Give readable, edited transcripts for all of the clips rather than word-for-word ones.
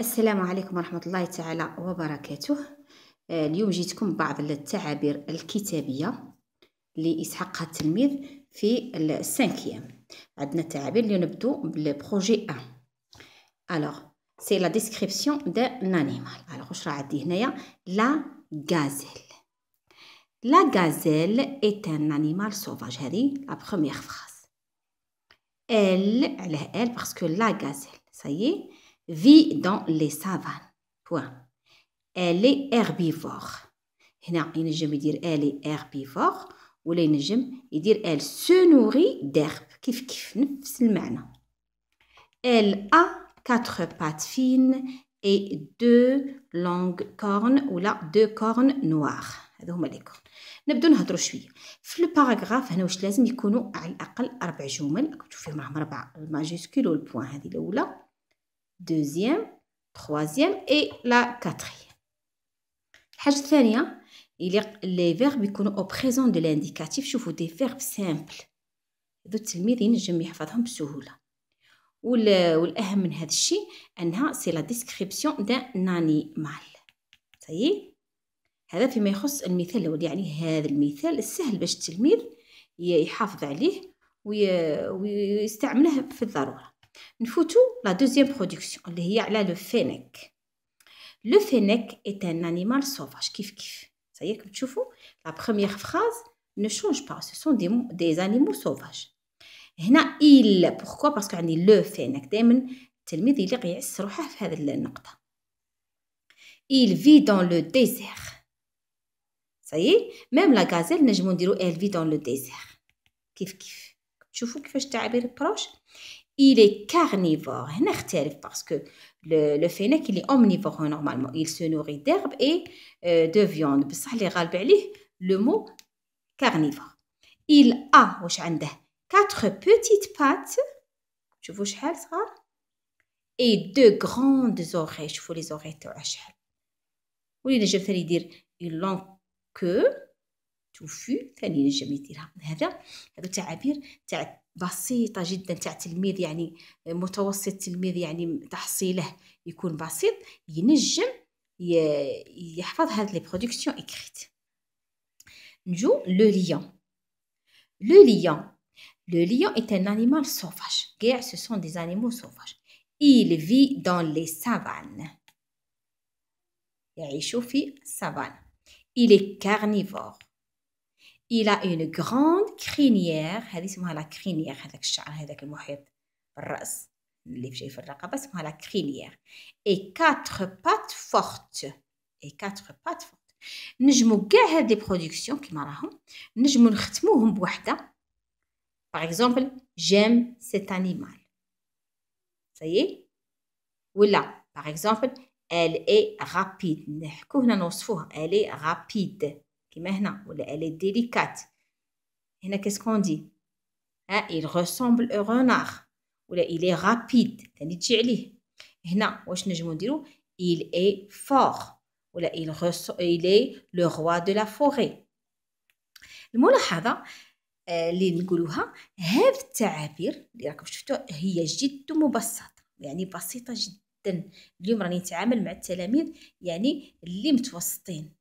السلام عليكم ورحمة الله تعالى وبركاته. اليوم جيتكم بعض التعابير الكتابية لإسحاق التلميذ في السانكيام. عندنا التعابير اللي نبدو بالبروجي 1. Alors, c'est la description d'un animal. Alors, واش راه عندي هنايا la gazelle. La gazelle est un animal sauvage. هذه la première phrase. Elle, elle parce que la gazelle, ça y est, vit dans les savanes. Point. Elle est herbivore. هنا ينجم يدير elle est herbivore ولا ينجم يدير elle se nourrit d'herbe. كيف نفس المعنى. Elle a 4 pattes fines et 2 longues cornes ولا 2 cornes noires. هذو هما لي كورن. نبدو نهضروا شويه في الباراغراف. هنا واش لازم يكونوا على الاقل 4 جمل كتبتوا فيهم معهم 4 الماجيسكول والبوان. هذه الاولى، deuxième, troisième et la quatrième. الحاجة الثانية les verbes يكونوا au présent de l'indicatif. شوفوا des verbes simples. هذو التلميذ ينجم يحفظهم بسهولة. والأهم من هذا الشيء أنها c'est la description d'un animal. طيب هذا فيما يخص المثال الأول. يعني هذا المثال السهل باش التلميذ يحافظ عليه ويستعمله في الضرورة. نفوتو لا دوزيام برودكسيون اللي هي على لو فينيك. لو فينيك est un animal sauvage. كيف صايي كيف تشوفوا لا بروميير فراز ne change pas, ce sont des animaux sauvages. هنا il pourquoi parce que عندي لو فينيك. دائما التلميذ يليق يعس روحه في هذه النقطة. il vit dans le désert. صايي ميم لا غازيل نجمو نديرو elle vit dans le désert. كيف تشوفوا كيفاش التعابير بروش. Il est carnivore. هنا اختلف parce que le fennec il est omnivore normalement. Il se nourrit d'herbe et de viande. بصح اللي غالب عليه le mot carnivore. Il a واش عنده 4 petites pattes. شوفوا شحال صغار. Et 2 grandes oreilles. شوفوا les oreilles تاعو شحال. واللي نجم ثاني يدير une longue queue توفي ثاني ينجم يديرها. هذو تعابير تاع بسيطة جدا تاع تلميذ يعني متوسط، تلميذ يعني تحصيله يكون بسيط ينجم يحفظ هذه لي برودكسيون إكريت. نجو لو ليون. لو lion est un animal sauvage. Guerre, ce sont des animaux sauvages. Il vit dans les savanes. يعيش في السافان. Il est carnivore. Il a une grande crinière. هذه اسمها لا crinière. هذاك الشعر هذاك المحيط بالرأس اللي جاي في الرقبة اسمها لا crinière. Et 4 pattes fortes. نجمو كاع هاد لي برودكسيون كيما راهم نجمو نختموهم بوحدة. Par exemple, j'aime cet animal. Ça y est. ولا par exemple, elle est rapide. نحكو هنا نوصفوها. Elle est rapide. كيما هنا. ولا elle est délicate. هنا qu'est-ce qu'on dit? Il ressemble au renard. ولا il est rapide. ثاني تجي عليه. هنا واش نجمو نديرو؟ Il est fort. ولا il est le roi de la forêt. الملاحظة اللي نقولوها هذه التعابير اللي راكم شفتوها هي جد مبسطة. يعني بسيطة جدا. اليوم راني نتعامل مع التلاميذ يعني اللي متوسطين.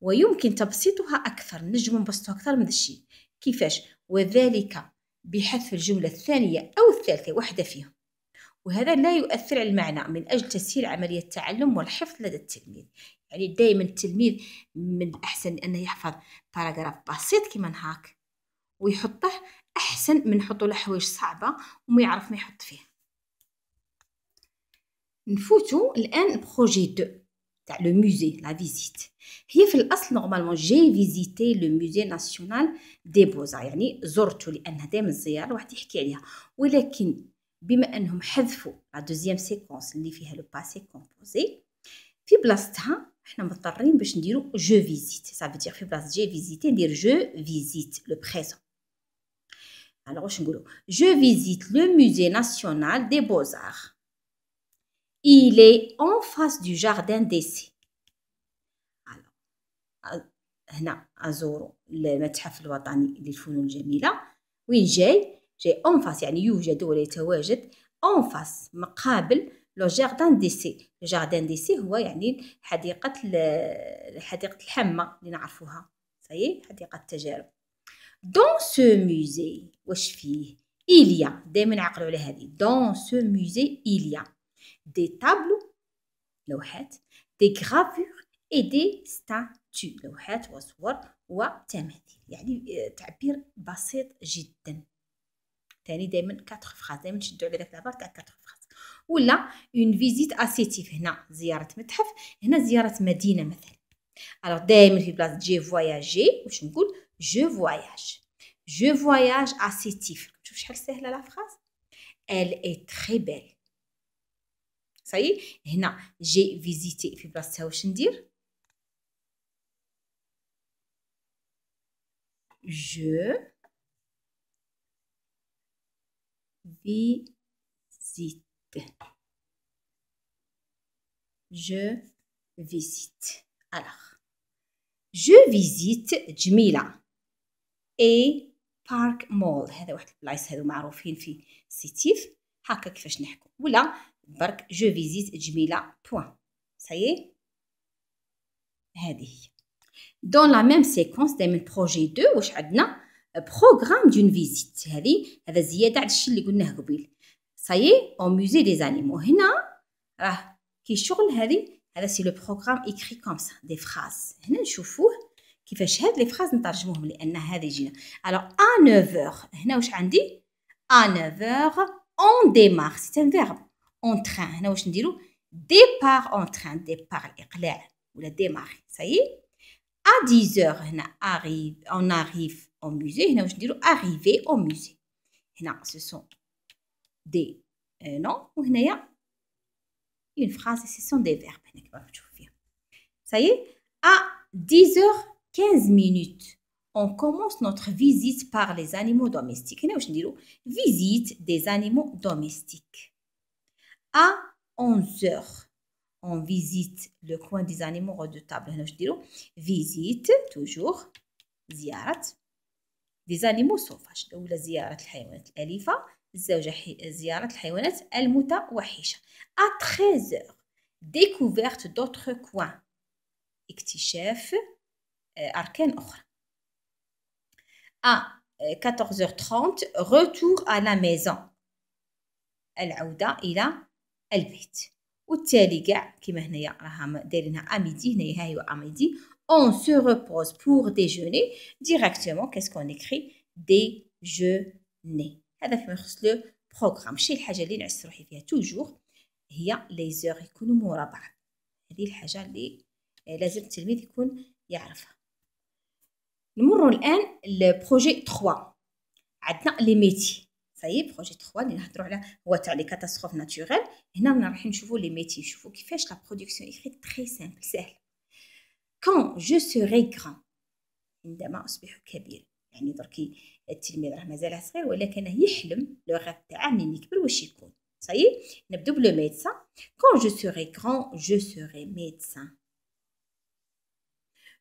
ويمكن تبسيطها أكثر. نجم نبسطها أكثر من الشيء. كيفاش؟ وذلك بحذف الجملة الثانية أو الثالثة واحدة فيهم. وهذا لا يؤثر على المعنى من أجل تسهيل عملية التعلم والحفظ لدى التلميذ. يعني دائما التلميذ من الأحسن أنه يحفظ باراغراف بسيط كيما هاك ويحطه أحسن من نحطو له حوايج صعبة وما يعرف ما يحط فيه. نفوتو الآن بروجي 2 تاع لو موزي لا فيزيت. هي في الأصل نورمالمون جي فيزيتي لو موزي ناسيونال دي بوزار. يعني زرتو لأنها دائما الزيارة الواحد يحكي عليها. ولكن بما أنهم حذفوا لا دوزيام سيكونس اللي فيها لو باسي كومبوزي في بلاصتها احنا مضطرين باش نديرو جو فيزيت. سا فو دير في بلاصه جي فيزيتي ندير جو فيزيت لو بريزون. alors واش نقولو؟ je visite le musée national des beaux-arts. il est en face du jardin d'essai. alors هنا ازورو المتحف الوطني للفنون الجميله. وين جاي en face يعني يوجد ولا يتواجد en face مقابل لو جاردان ديسي. لو جاردان ديسي هو يعني حديقة الحمة اللي نعرفوها، صحيح، حديقة التجارب. دون سو موزي واش فيه؟ إليا، دايما عقلوا على هذه. دون سو موزي إليا دي تابلو، لوحات، دي غرافور اي دي ستاتو، لوحات وصور وتماثيل. يعني تعبير بسيط جدا. تاني دايما 4 فراز، دايما تشدوا على داك العبارة تاع 4 فراز. ولا اون فيزيت اسيتيف، هنا زيارة متحف، هنا زيارة مدينة مثلا. الوغ دايما في بلاصة جي فواياجي واش نقول؟ جو فواياج. جو فواياج اسيتيف. شوف شحال سهلة لا فراز. elle est très belle. صحيح. هنا جي فيزيتي في بلاصتها واش ندير؟ جو visite. Je visite. Alors, je visite جميلة et park mall. هذا واحد البلايص هذو معروفين في سيتيف. هكا كيفاش نحكوا. ولا برك جو فيزيت جميلة بوان. صحيح. هذه هي. دون لا ميم سيكونس دايما بروجي 2 واش عندنا؟ بروغرام دون فيزيت. هذا زيادة على الشيء اللي قلناه قبيل. صايي او موزي دي زانيمو. هنا راه كي شغل هذا سي لو بروغرام ايكري كوم سا دي فراز. هنا نشوفوه كيفاش هاد لي فراز نترجموهم لان هذه جينا. الوغ ا 9h هنا واش عندي؟ ا 9h اون ديمار سي ان فيرب. اون تران هنا واش نديرو؟ ديبار اون تران. ديبار الاقلاع ولا ديماري. صايي. à 10h هنا on arrive au musée. هنا واش نديرو؟ arriver au musée. هنا ce sont des noms وهنايا une phrase ce sont des verbes. هنا كيما تشوفوا فيها. ça y est. à 10h15 minutes on commence notre visite par les animaux domestiques. هنا واش نديرو؟ visite des animaux domestiques. à 11h on visite le coin des animaux redoutables. هنا واش نديرو؟ visite toujours زيارة des animaux sauvages. الأولى زيارة الحيوانات الأليفة، الزوجة زيارة الحيوانات المتوحشة. à 13h découverte d'autres coins. اكتشاف أركان أخرى. à 14h30 retour à la maison. العودة إلى البيت. والتالي كاع كيما هنايا راها دايرينها اميدي. هنايا ها هي اميدي. on se repose pour déjeuner. directement qu'est-ce qu'on écrit؟ déjeuner. هذا فيما يخص لو بروغرام. شي الحاجه اللي نعس روحي فيها توجور هي لي زور يكونوا مورا بعض. هذه الحاجه اللي لازم التلميذ يكون يعرفها. نمروا الان لبروجي 3. عندنا لي ميتي. صايي بروجي 3 اللي نهضروا على هو تاع لي كاتاستروف ناتوريل. هنا رايحين نشوفوا لي ميتي. نشوفوا كيفاش لا برودكسيون ايكري تري سامبل سهل. كون جو سوري غران عندما اصبح كبير. يعني دركي التلميذ راه مازال صغير ولكن يحلم لو غاف تاعه منين يكبر واش يكون. صايي نبداو بلو ميدسان. كون جو سوري غران جو سوري ميدسان.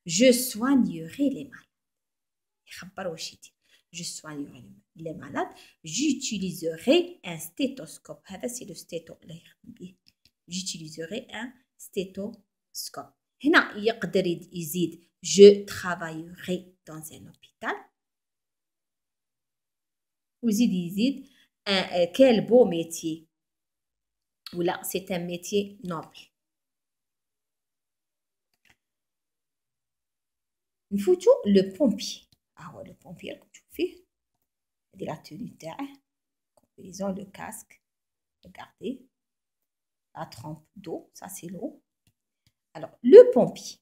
جو سوانيوري لي مال. يخبر واش يدير. Je soignerai les malades. J'utiliserai un stéthoscope. هذا c'est le stéto اللي يخدم به. J'utiliserai un stéthoscope. هنا يقدر يزيد je travaillerai dans un hôpital. ويزيد quel beau métier. ولا c'est un métier noble. نفوتو le pompier. هو لو بومبيير راكم تشوفوا فيه. هادي لا توني تاعه. كومبيزون لو كاسك. Regardez. La trempe d'eau. Ça c'est l'eau. Alors, le pompier.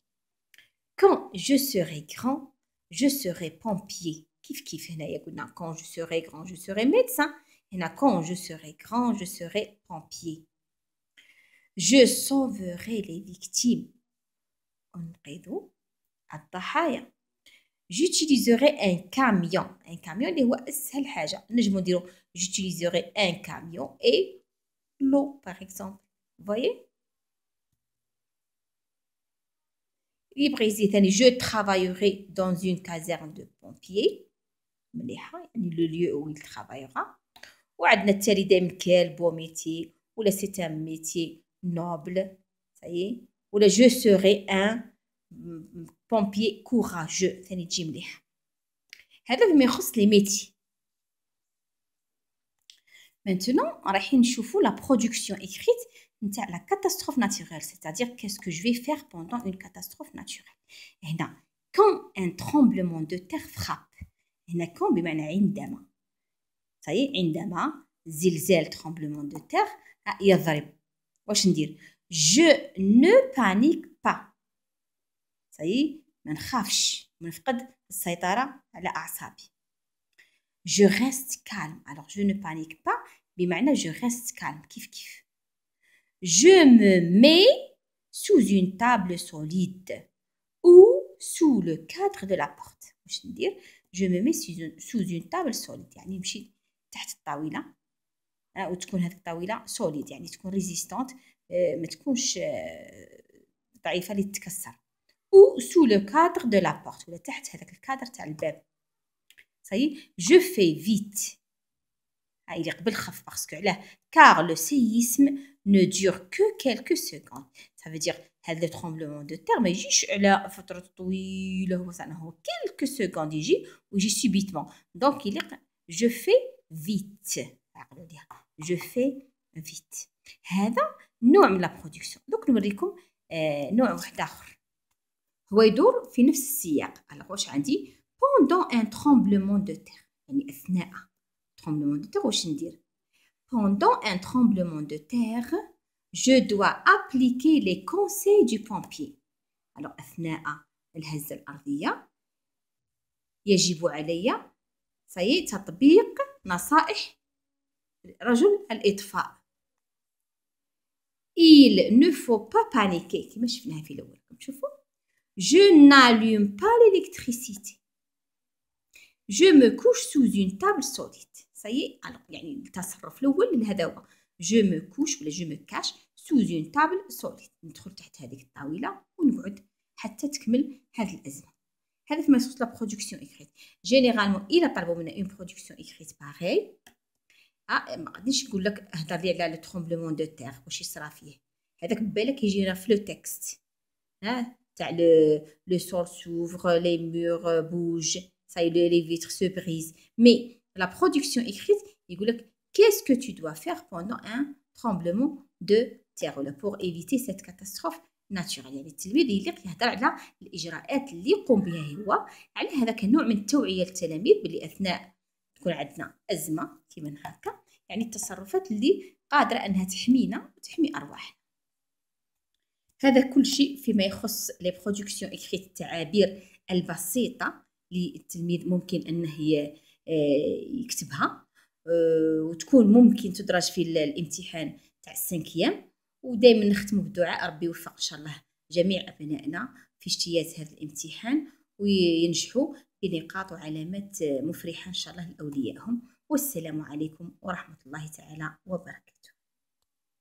Quand je serai grand, je serai pompier. Kif kif هنايا قلنا quand je serai grand, je serai médecin. هنا quand je serai grand, je serai pompier. Je sauverai les victimes. أنقذ الضحايا. J'utiliserai un camion. Un camion اللي هو أسهل حاجة. نجمو نديرو j'utiliserai un camion et l'eau par exemple. Vous voyez? يبغي يزيد ثاني je travaillerai dans une caserne de pompiers. مليحة يعني le lieu où il travaillera. وعندنا التالي دايما quel beau métier ولا c'est un métier noble. Ça y est. ولا je serai un pompier courageux. ثاني تجي مليح. هذا فيما يخص لي ميتي. Maintenant رايحين نشوفوا la production écrite نتاع la catastrophe naturelle, c'est-à-dire qu'est-ce que je vais faire pendant une catastrophe naturelle. هنا quand un tremblement de terre frappe. هنا quand بمعنى عندما. Ça y est, عندما زلزال tremblement de terre يضرب. واش ندير؟ je ne panique pas. Ça y est, ما نخافش، ما نفقد السيطرة على أعصابي. je reste calme. Alors je ne panique pas بمعنى je reste calme كيف. je me mets sous une table solide ou sous le cadre de la porte. واش ندير؟ je me mets sous une table solide، يعني نمشي تحت الطاولة وتكون هذيك الطاولة solide، يعني تكون ريزيستانت، ما تكونش ضعيفة اللي تتكسر. ou sous le cadre de la porte، ولا تحت هذاك الكادر تاع الباب. ça y est, je fais vite. il قبل خف باسكو علاه car le séisme ne dure que quelques secondes. ça veut dire هذا tremblement de terre ما يجيش على فترة طويلة، هو quelques secondes يجي ويجي subitement. donc يليق je fais vite. je fais vite. هذا نوع من la production. دوك نوريكم نوع واحد آخر هو يدور في نفس السياق. alors واش عندي pendant un tremblement de terre، يعني أثناء tremblement de terre واش ندير؟ pendant un tremblement de terre je dois appliquer les conseils du pompier. alors أثناء الهزة الأرضية يجب علي تطبيق نصائح رجل الإطفاء. il ne faut pas paniquer كما شفناها في الأول. شوفوا je n'allume pas l'électricité. je me couche sous une table solide. ça y est. alors يعني التصرف الأول هذا هو je me couche ولا je me cache sous une table solide. ندخل تحت هذيك الطاولة ونقعد حتى تكمل هذه الأزمة. هذا فيما يخص لا برودكسيون إكريت. جينيرالمون إلا طلبوا منا اون برودكسيون إكريت باغي ما غاديش نقول لك هضر لي على لو ترومبلمون دو تيغ واش يصرا فيه. هذاك بالك يجينا في لو تكست تاع لو سول s'ouvre, les murs bougent, ça y est, les vitres se brisent. Mais la production écrite يقول لك qu'est-ce que tu dois faire pendant un tremblement de terre pour éviter cette catastrophe naturelle. يعني التلميذ يليق يهضر على الإجراءات اللي يقوم بها هو على هذاك النوع من التوعية للتلاميذ باللي أثناء تكون عندنا أزمة كيما هكا، يعني التصرفات اللي قادرة أنها تحمينا وتحمي أرواحنا. هذا كل شيء فيما يخص لي برودكسيون إكريت، التعابير البسيطة اللي التلميذ ممكن أنه يكتبها وتكون ممكن تدرج في الامتحان تاع السانكيام. ودائما نختم بدعاء ربي يوفق إن شاء الله جميع أبنائنا في اجتياز هذا الامتحان وينجحوا بنقاط وعلامات مفرحة إن شاء الله لأوليائهم. والسلام عليكم ورحمة الله تعالى وبركاته.